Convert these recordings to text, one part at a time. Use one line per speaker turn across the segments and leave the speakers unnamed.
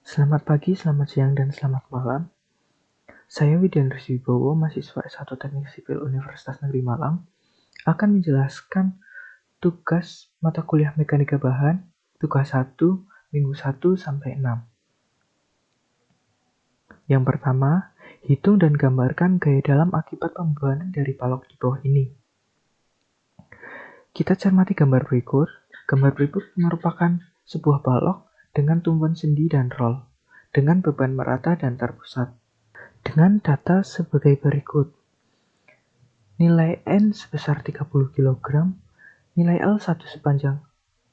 Selamat pagi, selamat siang, dan selamat malam. Saya Widian Rizwibowo, mahasiswa S1 Teknik Sipil Universitas Negeri Malang, akan menjelaskan tugas mata kuliah Mekanika Bahan, tugas 1, minggu 1 sampai 6. Yang pertama, hitung dan gambarkan gaya dalam akibat pembebanan dari balok di bawah ini. Kita cermati gambar berikut. Gambar berikut merupakan sebuah balok dengan tumpuan sendi dan roll, dengan beban merata dan terpusat. Dengan data sebagai berikut. Nilai N sebesar 30 kg, nilai L1 sepanjang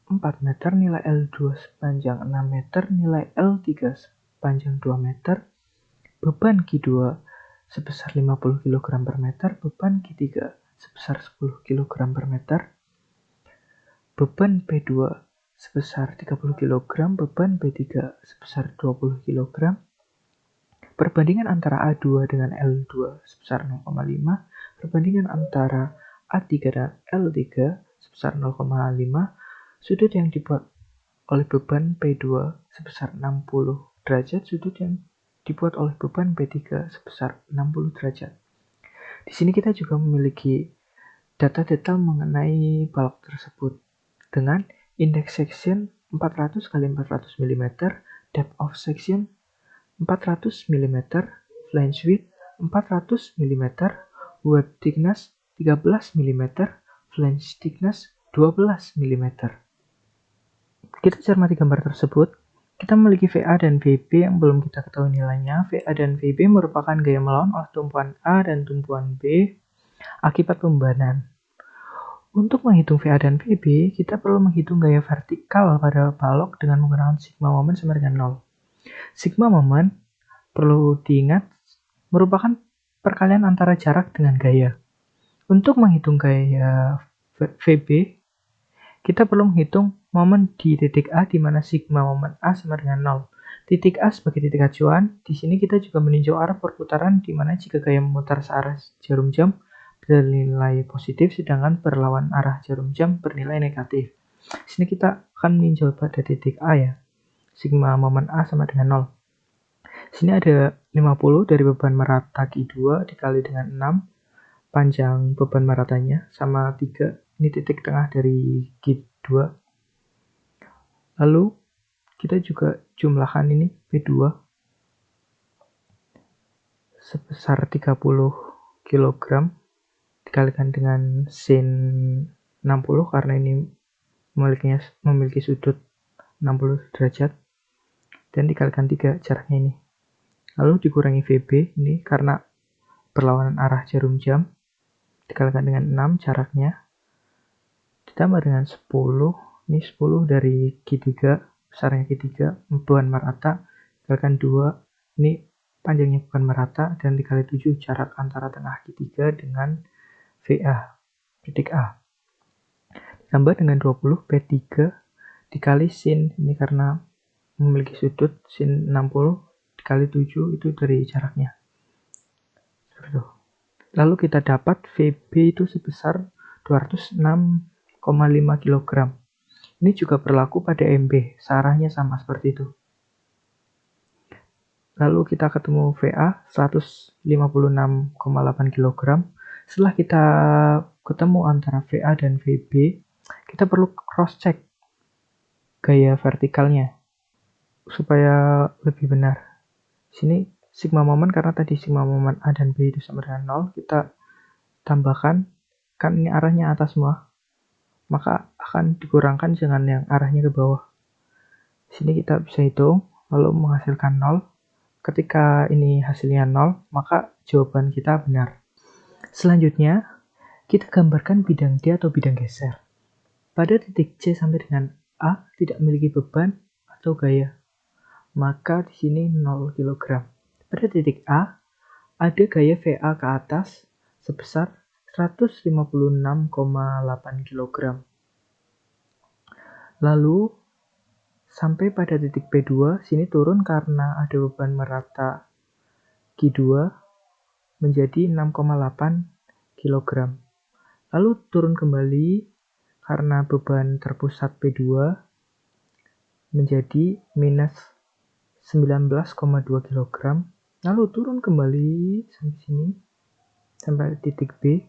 4 meter, nilai L2 sepanjang 6 meter, nilai L3 sepanjang 2 meter, beban Q2 sebesar 50 kg per meter, beban Q3 sebesar 10 kg per meter, beban P2 sebesar 30 kg, beban P3 sebesar 20 kg, perbandingan antara A2 dengan L2 sebesar 0,5, perbandingan antara A3 dan L3 sebesar 0,5, sudut yang dibuat oleh beban P2 sebesar 60 derajat, sudut yang dibuat oleh beban P3 sebesar 60 derajat. Di sini kita juga memiliki data detail mengenai balok tersebut dengan index section 400 x 400 mm, depth of section 400 mm, flange width 400 mm, web thickness 13 mm, flange thickness 12 mm. Kita cermati gambar tersebut. Kita memiliki VA dan VB yang belum kita ketahui nilainya. VA dan VB merupakan gaya melawan oleh tumpuan A dan tumpuan B akibat pembebanan. Untuk menghitung VA dan VB, kita perlu menghitung gaya vertikal pada balok dengan menggunakan sigma moment sama dengan 0. Sigma moment, perlu diingat, merupakan perkalian antara jarak dengan gaya. Untuk menghitung gaya VB, kita perlu menghitung momen di titik A di mana sigma moment A sama dengan 0. Titik A sebagai titik acuan, di sini kita juga meninjau arah perputaran di mana jika gaya memutar searah jarum jam bernilai positif, sedangkan berlawan arah jarum jam bernilai negatif. Di sini kita akan meninjau pada titik A ya. Sigma moment A sama dengan 0. Di sini ada 50 dari beban merata Q2 dikali dengan 6, panjang beban meratanya sama 3. Ini titik tengah dari Q2. Lalu kita juga jumlahkan ini P2 sebesar 30 kg dikalikan dengan sin 60 karena ini memiliki sudut 60 derajat dan dikalikan 3 jaraknya ini. Lalu dikurangi VB ini karena berlawanan arah jarum jam dikalikan dengan 6 jaraknya ditambah dengan 10, ini 10 dari Q3 besarnya Q3 beban merata dikalikan 2, ini panjangnya bukan merata, dan dikali 7 jarak antara tengah Q3 dengan VA titik A. Ditambah dengan 20 P3 dikali sin, ini karena memiliki sudut sin 60 dikali 7 itu dari jaraknya. Seperti itu. Lalu kita dapat VB itu sebesar 206,5 kg. Ini juga berlaku pada MB, searahnya sama seperti itu. Lalu kita ketemu VA 156,8 kg. Setelah kita ketemu antara VA dan VB, kita perlu cross check gaya vertikalnya supaya lebih benar. Sini sigma moment karena tadi sigma moment A dan B itu sama dengan 0, kita tambahkan, kan ini arahnya atas semua, maka akan dikurangkan dengan yang arahnya ke bawah. Sini kita bisa hitung, lalu menghasilkan 0. Ketika ini hasilnya 0, maka jawaban kita benar. Selanjutnya, kita gambarkan bidang D atau bidang geser. Pada titik C sampai dengan A tidak memiliki beban atau gaya, maka di sini 0 kg. Pada titik A, ada gaya VA ke atas sebesar 156,8 kg. Lalu, sampai pada titik P2, sini turun karena ada beban merata Q2 menjadi 6,8 kg. Lalu turun kembali karena beban terpusat P2 menjadi minus 19,2 kg. Lalu turun kembali sampai sini, sampai titik B,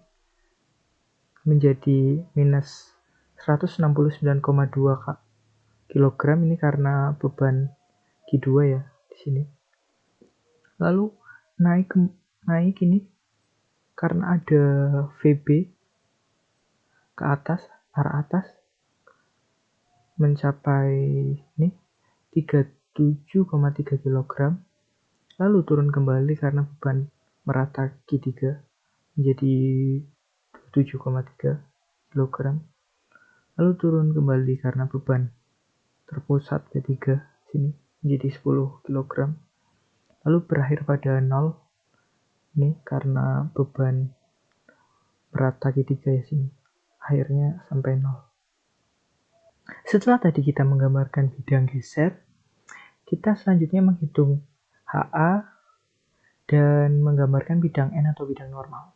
menjadi minus 169,2 kg. Ini karena beban Q2 ya di sini. Lalu naik ini karena ada VB ke atas, arah atas, mencapai ini 37,3 kg. Lalu turun kembali karena beban merata Q3 menjadi 7,3 kg. Lalu turun kembali karena beban terpusat P3 sini menjadi 10 kg. Lalu berakhir pada 0 ini karena beban merata Q3 ya sini. Akhirnya sampai 0. Setelah tadi kita menggambarkan bidang geser, kita selanjutnya menghitung HA dan menggambarkan bidang N atau bidang normal.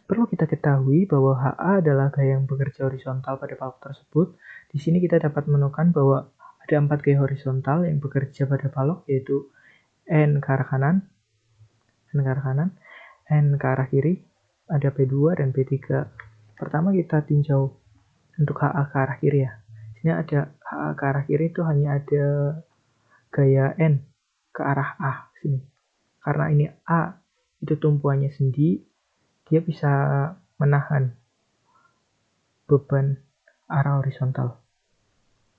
Perlu kita ketahui bahwa HA adalah gaya yang bekerja horizontal pada balok tersebut. Di sini kita dapat menemukan bahwa ada 4 gaya horizontal yang bekerja pada balok, yaitu N ke arah kanan, N ke arah kiri, ada P2 dan P3. Pertama kita tinjau untuk HA ke arah kiri ya. Di sini ada HA ke arah kiri itu hanya ada gaya N ke arah A sini. Karena ini A itu tumpuannya sendi, dia bisa menahan beban arah horizontal.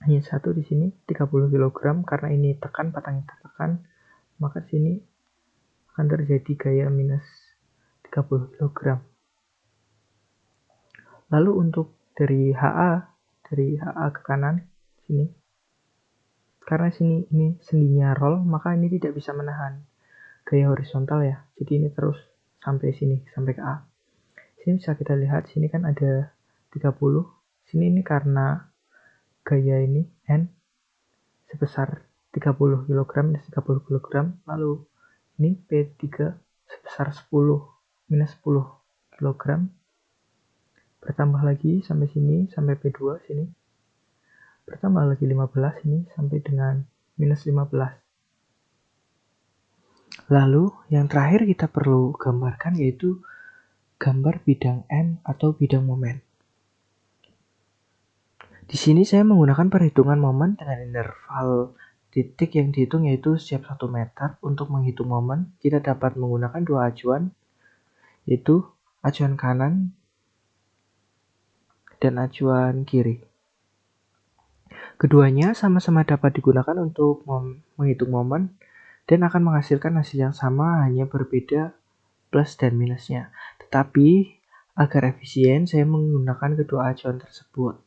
Hanya satu di sini 30 kg, karena ini tekan, patangnya tertekan, maka di sini akan terjadi gaya minus 30 kg. Lalu untuk dari HA ke kanan sini, karena sini ini sendinya roll, maka ini tidak bisa menahan gaya horizontal ya. Jadi ini terus sampai sini, sampai ke A. Sini bisa kita lihat, sini kan ada 30. Sini ini karena gaya ini N sebesar 30 kg minus 30 kg. Lalu ini P3 sebesar 10 minus 10 kg. Bertambah lagi sampai sini, sampai P2 sini. Bertambah lagi 15 ini sampai dengan minus 15. Lalu yang terakhir kita perlu gambarkan yaitu gambar bidang N atau bidang momen. Di sini saya menggunakan perhitungan momen dengan interval titik yang dihitung yaitu setiap 1 meter. Untuk menghitung momen, kita dapat menggunakan dua acuan, yaitu acuan kanan dan acuan kiri. Keduanya sama-sama dapat digunakan untuk menghitung momen dan akan menghasilkan hasil yang sama, hanya berbeda plus dan minusnya. Tetapi agar efisien, saya menggunakan kedua acuan tersebut.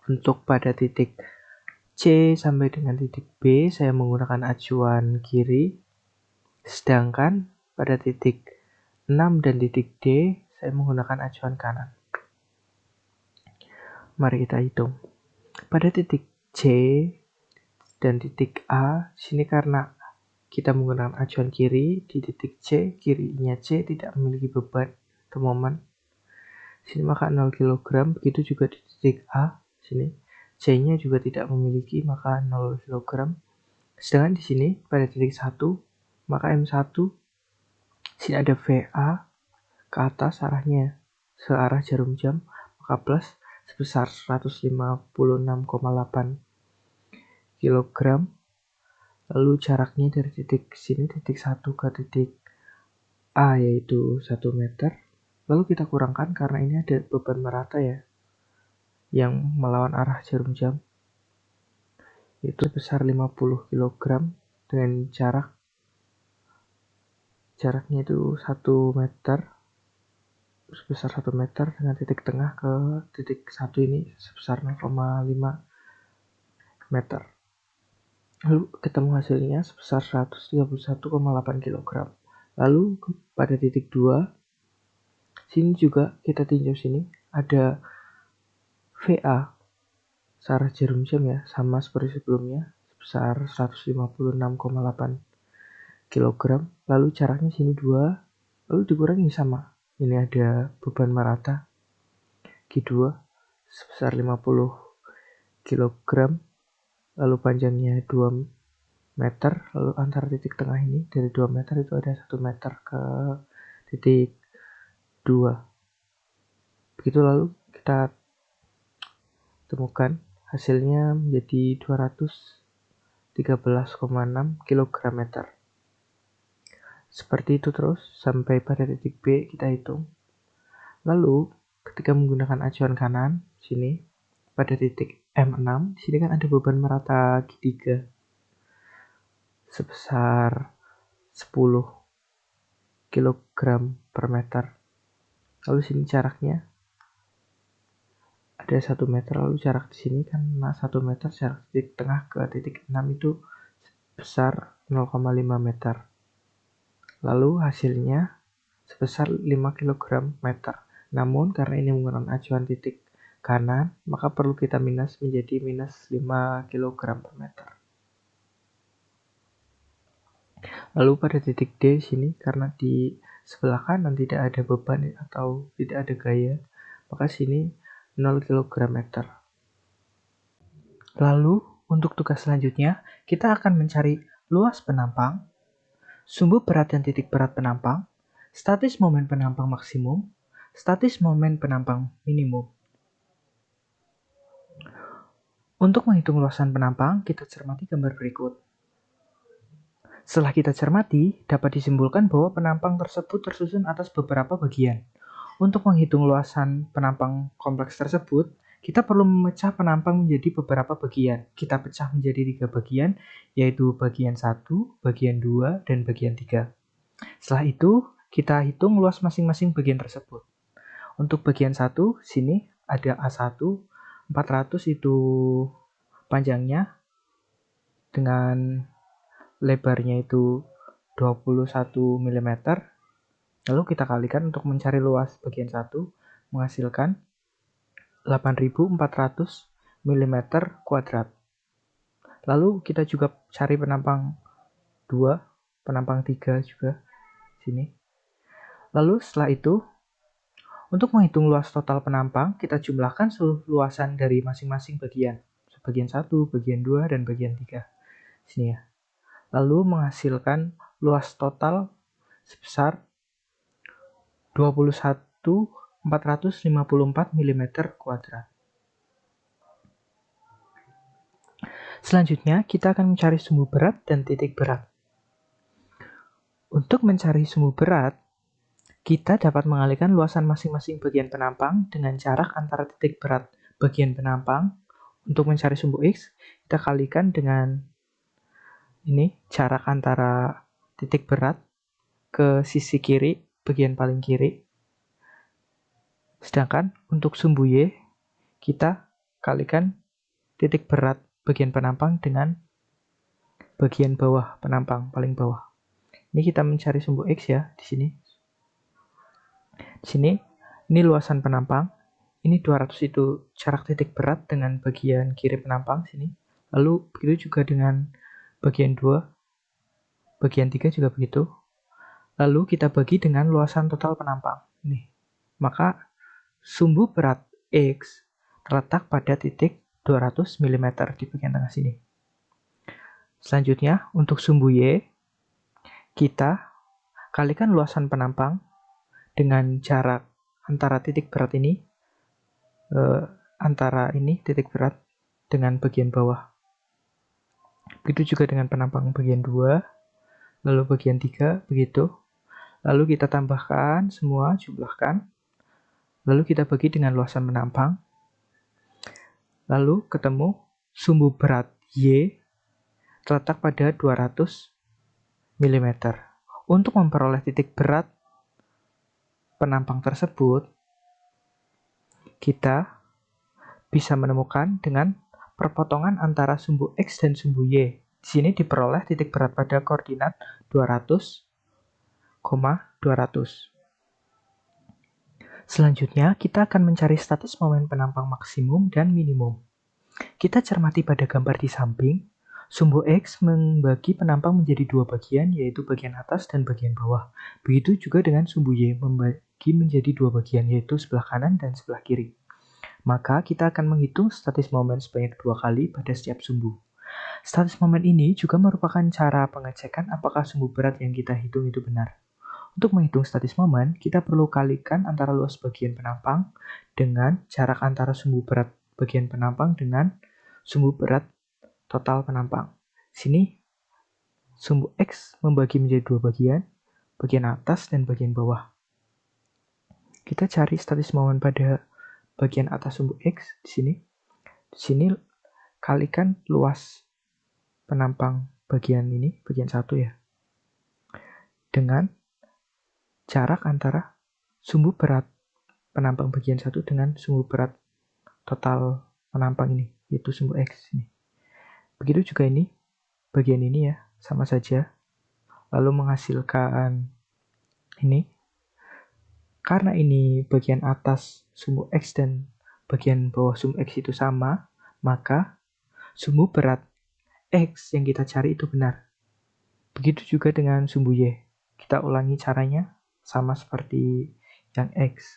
Untuk pada titik C sampai dengan titik B, saya menggunakan acuan kiri. Sedangkan pada titik 6 dan titik D, saya menggunakan acuan kanan. Mari kita hitung. Pada titik C dan titik A, sini karena kita menggunakan acuan kiri, di titik C, kirinya C tidak memiliki beban atau momen. Sini maka 0 kg, begitu juga di titik A, sini C-nya juga tidak memiliki, maka 0 kg. Sedangkan di sini pada titik 1, maka M1, sini ada VA ke atas arahnya searah jarum jam, maka plus sebesar 156,8 kg. Lalu jaraknya dari titik sini, titik 1 ke titik A yaitu 1 meter. Lalu kita kurangkan karena ini ada beban merata ya, yang melawan arah jarum jam. Itu sebesar 50 kg dengan jaraknya itu 1 meter. Sebesar 1 meter dengan titik tengah ke titik 1 ini sebesar 0,5 meter. Lalu ketemu hasilnya sebesar 131,8 kg. Lalu pada titik 2, sini juga kita tinjau sini ada VA searah jarum jam ya, sama seperti sebelumnya sebesar 156,8 kg. Lalu jaraknya sini 2, lalu dikurangi sama. Ini ada beban merata Q2 sebesar 50 kg. Lalu panjangnya 2 meter, lalu antara titik tengah ini dari 2 meter itu ada 1 meter ke titik 2. Begitu lalu kita temukan hasilnya menjadi 213,6 kg meter. Seperti itu terus sampai pada titik B kita hitung. Lalu ketika menggunakan acuan kanan sini pada titik M6, di sini kan ada beban merata G3 sebesar 10 kg per meter. Lalu sini jaraknya ada 1 meter, lalu jarak di sini kan 1 meter, jarak titik tengah ke titik 6 itu sebesar 0,5 meter. Lalu hasilnya sebesar 5 kg meter. Namun karena ini menggunakan acuan titik kanan, maka perlu kita minus menjadi minus 5 kg per meter. Lalu pada titik D sini, karena di sebelah kanan tidak ada beban atau tidak ada gaya, maka sini 0 kg meter. Lalu untuk tugas selanjutnya, kita akan mencari luas penampang, sumbu berat dan titik berat penampang, statis momen penampang maksimum, statis momen penampang minimum. Untuk menghitung luasan penampang, kita cermati gambar berikut. Setelah kita cermati, dapat disimpulkan bahwa penampang tersebut tersusun atas beberapa bagian. Untuk menghitung luasan penampang kompleks tersebut, kita perlu memecah penampang menjadi beberapa bagian. Kita pecah menjadi 3 bagian, yaitu bagian 1, bagian 2, dan bagian 3. Setelah itu, kita hitung luas masing-masing bagian tersebut. Untuk bagian 1, sini ada A1, 400 itu panjangnya, dengan lebarnya itu 21 mm. Lalu kita kalikan untuk mencari luas bagian 1 menghasilkan 8.400 mm kuadrat. Lalu kita juga cari penampang 2, penampang 3 juga sini. Lalu setelah itu, untuk menghitung luas total penampang, kita jumlahkan seluruh luasan dari masing-masing bagian. Bagian 1, bagian 2, dan bagian 3. Sini ya. Lalu menghasilkan luas total sebesar 21.454 mm kuadrat. Selanjutnya, kita akan mencari sumbu berat dan titik berat. Untuk mencari sumbu berat, kita dapat mengalihkan luasan masing-masing bagian penampang dengan jarak antara titik berat bagian penampang. Untuk mencari sumbu X, kita kalikan dengan ini jarak antara titik berat ke sisi kiri, bagian paling kiri. Sedangkan untuk sumbu Y, kita kalikan titik berat bagian penampang dengan bagian bawah penampang, paling bawah. Ini kita mencari sumbu X ya, di sini. Di sini, ini luasan penampang. Ini 200 itu jarak titik berat dengan bagian kiri penampang sini. Lalu begitu juga dengan bagian 2, bagian 3 juga begitu. Lalu kita bagi dengan luasan total penampang. Nih. Maka sumbu berat X terletak pada titik 200 mm di bagian tengah sini. Selanjutnya, untuk sumbu Y, kita kalikan luasan penampang dengan jarak antara titik berat ini, antara ini titik berat dengan bagian bawah. Begitu juga dengan penampang bagian 2, lalu bagian 3, begitu. Lalu kita tambahkan semua, jumlahkan. Lalu kita bagi dengan luasan penampang. Lalu ketemu sumbu berat Y terletak pada 200 mm. Untuk memperoleh titik berat penampang tersebut, kita bisa menemukan dengan perpotongan antara sumbu X dan sumbu Y. Di sini diperoleh titik berat pada koordinat 200, 200. Selanjutnya, kita akan mencari status momen penampang maksimum dan minimum. Kita cermati pada gambar di samping, sumbu X membagi penampang menjadi 2 bagian, yaitu bagian atas dan bagian bawah. Begitu juga dengan sumbu Y membagi menjadi 2 bagian, yaitu sebelah kanan dan sebelah kiri. Maka kita akan menghitung statis momen sebanyak 2 kali pada setiap sumbu. Status momen ini juga merupakan cara pengecekan apakah sumbu berat yang kita hitung itu benar. Untuk menghitung status momen, kita perlu kalikan antara luas bagian penampang dengan jarak antara sumbu berat bagian penampang dengan sumbu berat total penampang. Sini, sumbu X membagi menjadi dua bagian atas dan bagian bawah. Kita cari status momen pada bagian atas sumbu X di sini. Di sini kalikan luas penampang bagian ini, bagian 1 ya, dengan jarak antara sumbu berat penampang bagian 1 dengan sumbu berat total penampang ini, yaitu sumbu X ini. Begitu juga ini, bagian ini ya, sama saja. Lalu menghasilkan ini. Karena ini bagian atas sumbu X dan bagian bawah sumbu X itu sama, maka sumbu berat X yang kita cari itu benar. Begitu juga dengan sumbu Y. Kita ulangi caranya sama seperti yang X.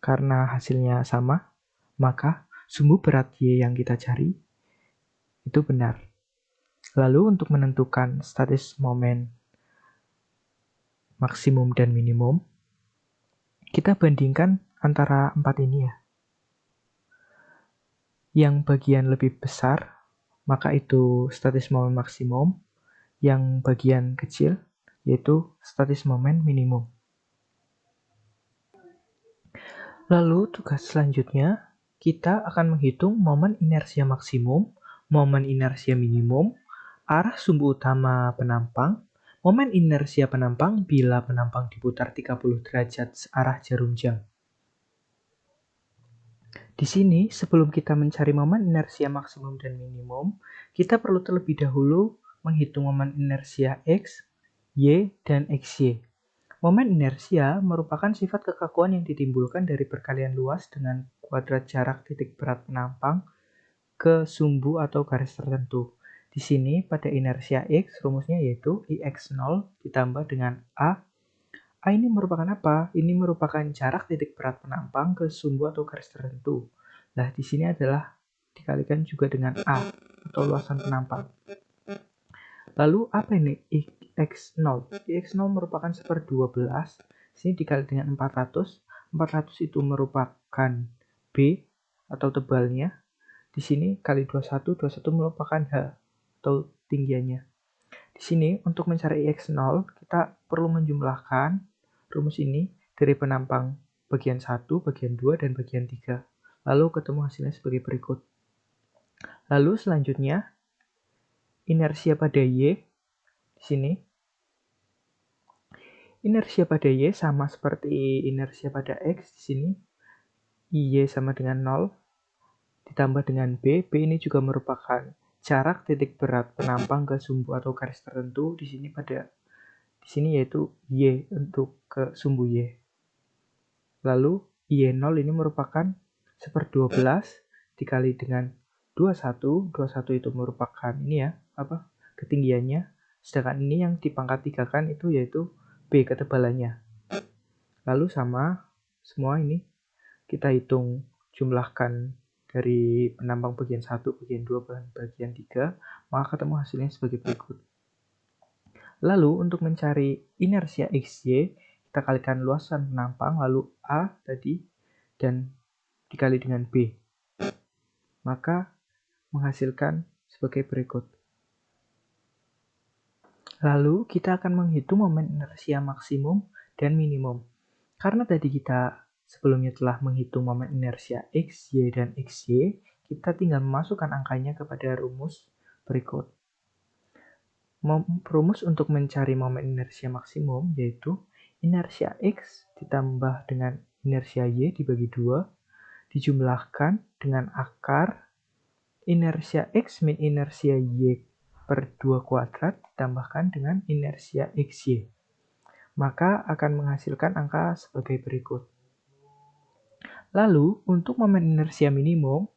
Karena hasilnya sama, maka sumbu berat Y yang kita cari itu benar. Lalu untuk menentukan status momen maksimum dan minimum, kita bandingkan antara 4 ini ya. Yang bagian lebih besar, maka itu status momen maksimum. Yang bagian kecil, yaitu status momen minimum. Lalu tugas selanjutnya, kita akan menghitung momen inersia maksimum, momen inersia minimum, arah sumbu utama penampang, momen inersia penampang bila penampang diputar 30 derajat searah jarum jam. Di sini, sebelum kita mencari momen inersia maksimum dan minimum, kita perlu terlebih dahulu menghitung momen inersia X, Y, dan XY. Momen inersia merupakan sifat kekakuan yang ditimbulkan dari perkalian luas dengan kuadrat jarak titik berat penampang ke sumbu atau garis tertentu. Di sini, pada inersia X, rumusnya yaitu IX0 ditambah dengan A. A ini merupakan apa? Ini merupakan jarak titik berat penampang ke sumbu atau garis tertentu. Nah, di sini adalah dikalikan juga dengan A atau luasan penampang. Lalu apa ini IX0? IX0 merupakan 1/12. Sini dikali dengan 400. 400 itu merupakan B atau tebalnya. Di sini kali 21, 21 merupakan H atau tinggiannya. Di sini untuk mencari IX0 kita perlu menjumlahkan rumus ini dari penampang bagian 1, bagian 2, dan bagian 3. Lalu ketemu hasilnya sebagai berikut. Lalu selanjutnya inersia pada Y di sini. Inersia pada Y sama seperti inersia pada X di sini. Y sama dengan 0 ditambah dengan B. B ini juga merupakan jarak titik berat penampang ke sumbu atau garis tertentu di sini yaitu Y untuk ke sumbu Y. Lalu Y0 ini merupakan 1/12 dikali dengan 21. 21 itu merupakan ini ya, ketinggiannya. Sedangkan ini yang dipangkat 3-kan itu yaitu B ketebalannya. Lalu sama semua ini kita hitung jumlahkan dari penampang bagian 1, bagian 2, dan bagian 3, maka ketemu hasilnya sebagai berikut. Lalu untuk mencari inersia XY, kita kalikan luasan penampang, lalu A tadi, dan dikali dengan B. Maka menghasilkan sebagai berikut. Lalu kita akan menghitung momen inersia maksimum dan minimum. Karena tadi kita sebelumnya telah menghitung momen inersia X, Y, dan XY, kita tinggal memasukkan angkanya kepada rumus berikut. Rumus untuk mencari momen inersia maksimum yaitu inersia X ditambah dengan inersia Y dibagi 2, dijumlahkan dengan akar inersia X min inersia Y per 2 kuadrat ditambahkan dengan inersia XY. Maka akan menghasilkan angka sebagai berikut. Lalu, untuk momen inersia minimum,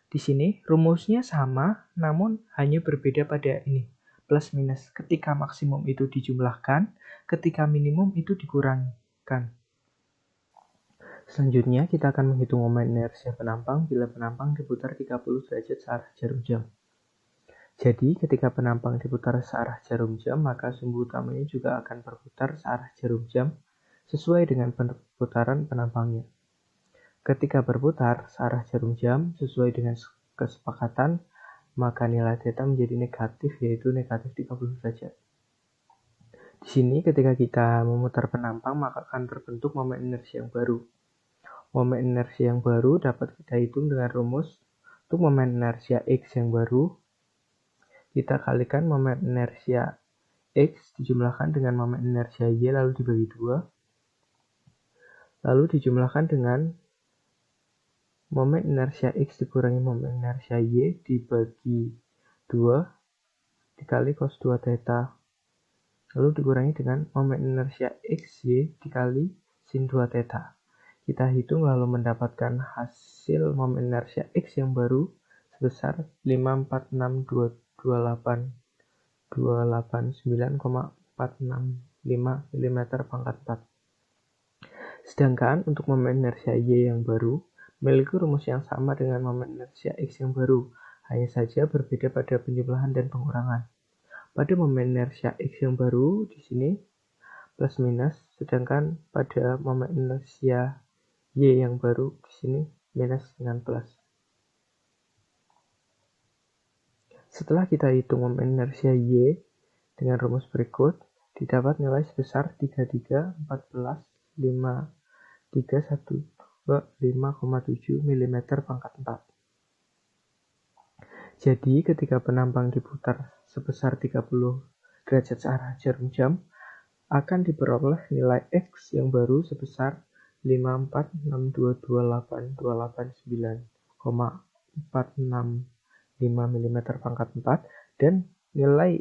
di sini rumusnya sama, namun hanya berbeda pada ini. Plus minus ketika maksimum itu dijumlahkan, ketika minimum itu dikurangkan. Selanjutnya kita akan menghitung momen inersia penampang bila penampang diputar 30 derajat searah jarum jam. Jadi, ketika penampang diputar searah jarum jam, maka sumbu utamanya juga akan berputar searah jarum jam sesuai dengan perputaran penampangnya. Ketika berputar searah jarum jam sesuai dengan kesepakatan, maka nilai θ menjadi negatif, yaitu negatif 30 derajat. Di sini ketika kita memutar penampang, maka akan terbentuk momen inersi yang baru. Momen inersi yang baru dapat kita hitung dengan rumus. Untuk momen inersia X yang baru, kita kalikan momen inersia X dijumlahkan dengan momen inersia Y lalu dibagi 2. Lalu dijumlahkan dengan momen inersia X dikurangi momen inersia Y dibagi 2 dikali cos 2 θ. Lalu dikurangi dengan momen inersia XY dikali sin 2 θ. Kita hitung lalu mendapatkan hasil momen inersia X yang baru sebesar 546.289,465 mm². Sedangkan untuk momen inersia Y yang baru memiliki rumus yang sama dengan momen inersia X yang baru, hanya saja berbeda pada penjumlahan dan pengurangan. Pada momen inersia X yang baru di sini plus minus, sedangkan pada momen inersia Y yang baru di sini minus dengan plus. Setelah kita hitung momen inersia Y dengan rumus berikut, didapat nilai sebesar 3314,53125,7 mm². Jadi ketika penampang diputar sebesar 30 derajat searah jarum jam, akan diperoleh nilai X yang baru sebesar 5462289,465 mm² dan nilai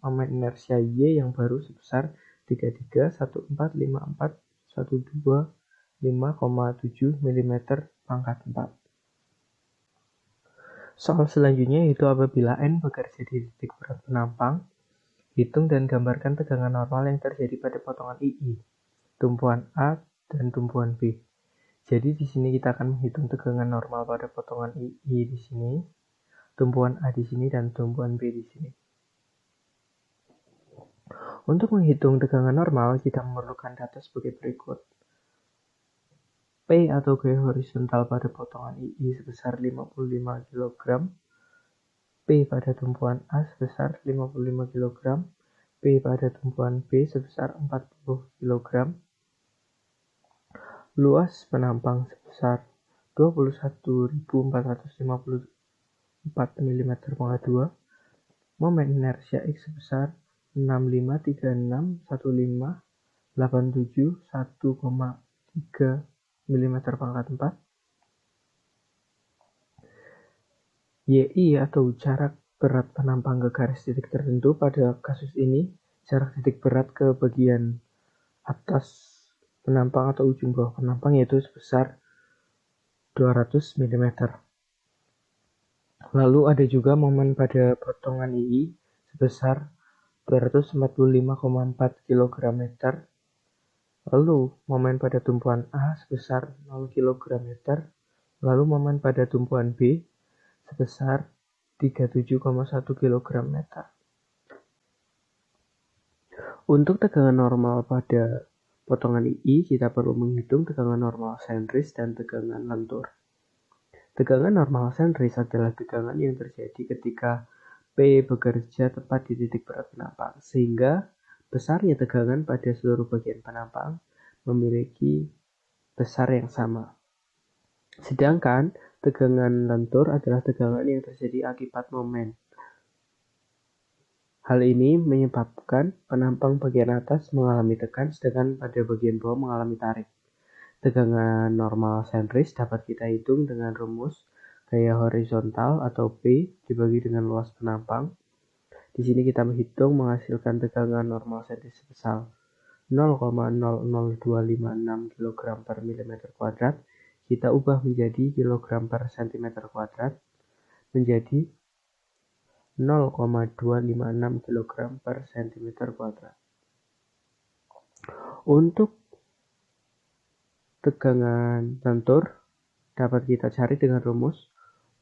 momen inersia Y yang baru sebesar 33145412,5,7 mm². Soal selanjutnya yaitu apabila N bekerja di titik berat penampang, hitung dan gambarkan tegangan normal yang terjadi pada potongan II, tumpuan A dan tumpuan B. Jadi di sini kita akan menghitung tegangan normal pada potongan II di sini, tumpuan A di sini dan tumpuan B di sini. Untuk menghitung tegangan normal, kita memerlukan data sebagai berikut. P atau gaya horizontal pada potongan II sebesar 55 kg, P pada tumpuan A sebesar 55 kg, P pada tumpuan B sebesar 40 kg, luas penampang sebesar 21.454 mm², momen inersia X sebesar 65361587,1,3 mm², YI atau jarak berat penampang ke garis titik tertentu. Pada kasus ini, jarak titik berat ke bagian atas penampang atau ujung bawah penampang yaitu sebesar 200 mm. Lalu ada juga momen pada potongan II sebesar 245,4 kg/m. Lalu momen pada tumpuan A sebesar 0 kg/m. Lalu momen pada tumpuan B sebesar 37,1 kg/m. Untuk tegangan normal pada potongan II, kita perlu menghitung tegangan normal sentris dan tegangan lentur. Tegangan normal sentris adalah tegangan yang terjadi ketika P bekerja tepat di titik berat penampang, sehingga besarnya tegangan pada seluruh bagian penampang memiliki besar yang sama. Sedangkan tegangan lentur adalah tegangan yang terjadi akibat momen. Hal ini menyebabkan penampang bagian atas mengalami tekan, sedangkan pada bagian bawah mengalami tarik. Tegangan normal sentris dapat kita hitung dengan rumus gaya horizontal atau P dibagi dengan luas penampang. Di sini kita menghitung menghasilkan tegangan normal sentris sebesar 0,00256 kg/mm². Kita ubah menjadi kg/cm² menjadi 0,256 kg/cm². Untuk tegangan lentur dapat kita cari dengan rumus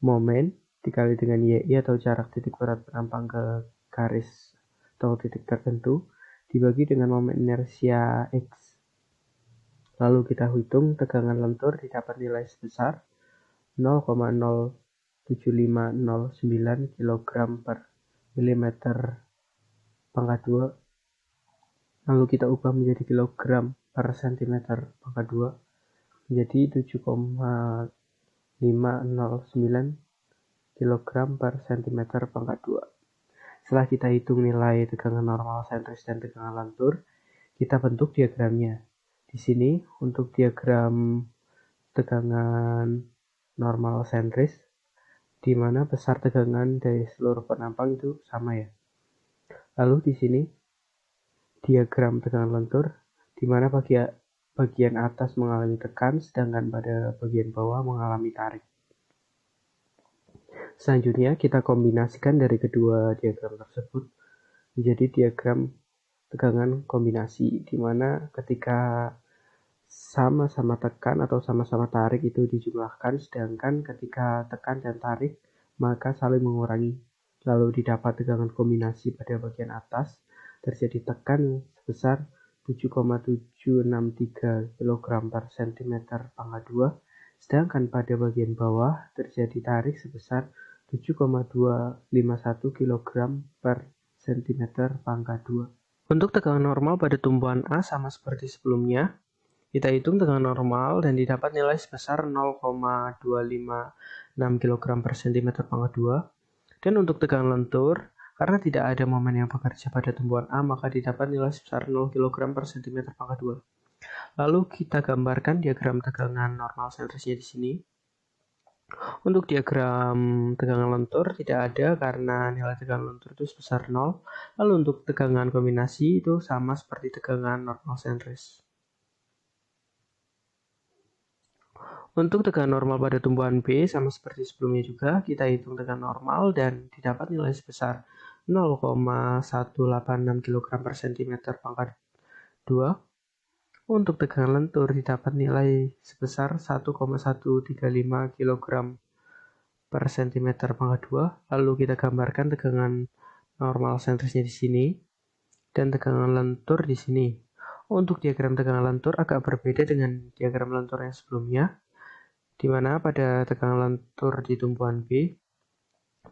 momen dikali dengan YI atau jarak titik berat penampang ke garis atau titik tertentu dibagi dengan momen inersia X. Lalu kita hitung tegangan lentur didapat nilai sebesar 0,07509 kg per milimeter pangkat 2. Lalu kita ubah menjadi kilogram per centimeter pangkat 2 menjadi 7,509 kg per centimeter pangkat 2. Setelah kita hitung nilai tegangan normal sentris dan tegangan lentur, kita bentuk diagramnya. Di sini untuk diagram tegangan normal sentris, di mana besar tegangan dari seluruh penampang itu sama ya. Lalu di sini diagram tegangan lentur, di mana bagian atas mengalami tekan, sedangkan pada bagian bawah mengalami tarik. Selanjutnya kita kombinasikan dari kedua diagram tersebut menjadi diagram tegangan kombinasi, di mana ketika sama-sama tekan atau sama-sama tarik itu dijumlahkan, sedangkan ketika tekan dan tarik maka saling mengurangi. Lalu didapat tegangan kombinasi pada bagian atas terjadi tekan sebesar 7,763 kg per cm pangkat 2, sedangkan pada bagian bawah terjadi tarik sebesar 7,251 kg per cm pangkat 2. Untuk tegangan normal pada tumpuan A sama seperti sebelumnya, kita hitung tegangan normal dan didapat nilai sebesar 0,256 kg per cm pangkat 2. Dan untuk tegangan lentur, karena tidak ada momen yang bekerja pada tumpuan A, maka didapat nilai sebesar 0 kg per cm pangkat 2. Lalu kita gambarkan diagram tegangan normal sentrisnya di sini. Untuk diagram tegangan lentur tidak ada karena nilai tegangan lentur itu sebesar 0. Lalu untuk tegangan kombinasi itu sama seperti tegangan normal sentris. Untuk tegangan normal pada tumpuan B sama seperti sebelumnya juga, kita hitung tegangan normal dan didapat nilai sebesar 0,186 kg per cm pangkat 2. Untuk tegangan lentur didapat nilai sebesar 1,135 kg per cm pangkat 2. Lalu kita gambarkan tegangan normal sentrisnya di sini dan tegangan lentur di sini. Untuk diagram tegangan lentur agak berbeda dengan diagram lentur yang sebelumnya, di mana pada tegangan lentur di tumpuan B,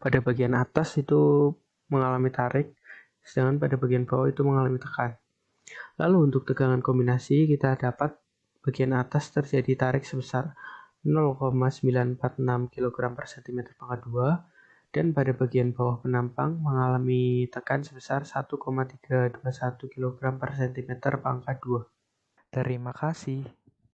pada bagian atas itu mengalami tarik, sedangkan pada bagian bawah itu mengalami tekan. Lalu untuk tegangan kombinasi kita dapat bagian atas terjadi tarik sebesar 0,946 kg per cm pangkat 2, dan pada bagian bawah penampang mengalami tekan sebesar 1,321 kg per cm pangkat 2. Terima kasih.